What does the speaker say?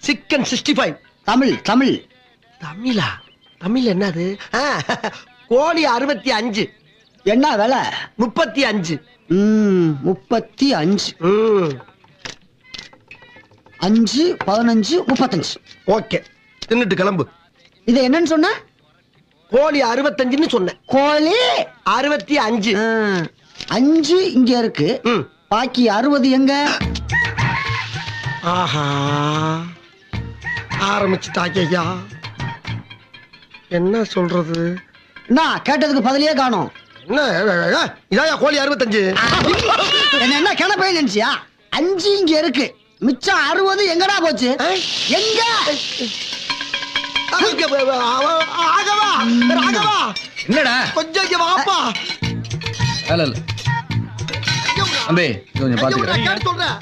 Chicken 65. Tamil Tamil தமிழா? தமிழ் என்னது? கோழி 65. என்ன விலை? 35. 35. 5 15 35. ஓகே, தின்னுட்டு கிளம்பு. இது என்னன்னு சொன்ன? கோழி 65ன்னு சொன்னேன். கோழி 65. 5 இங்க இருக்கு, பாக்கி 60 எங்க? ஆஹா, ஆரம்பிச்சுட்டாக்கையா. என்ன சொல்றது? நான் கேட்டதுக்கு பதிலே காணோம். என்ன இதாயா கோழி 65? என்ன கிளப்பே நினைச்சியா? 5 இங்க இருக்கு, மிச்சம் 60 எங்கடா போச்சு? எங்க? ராகவா, ராகவா, என்னடா கொஞ்சம் இங்க வாப்பா. தம்பி கொஞ்சம் பாத்துக்கிறேன். சொல்றேன்.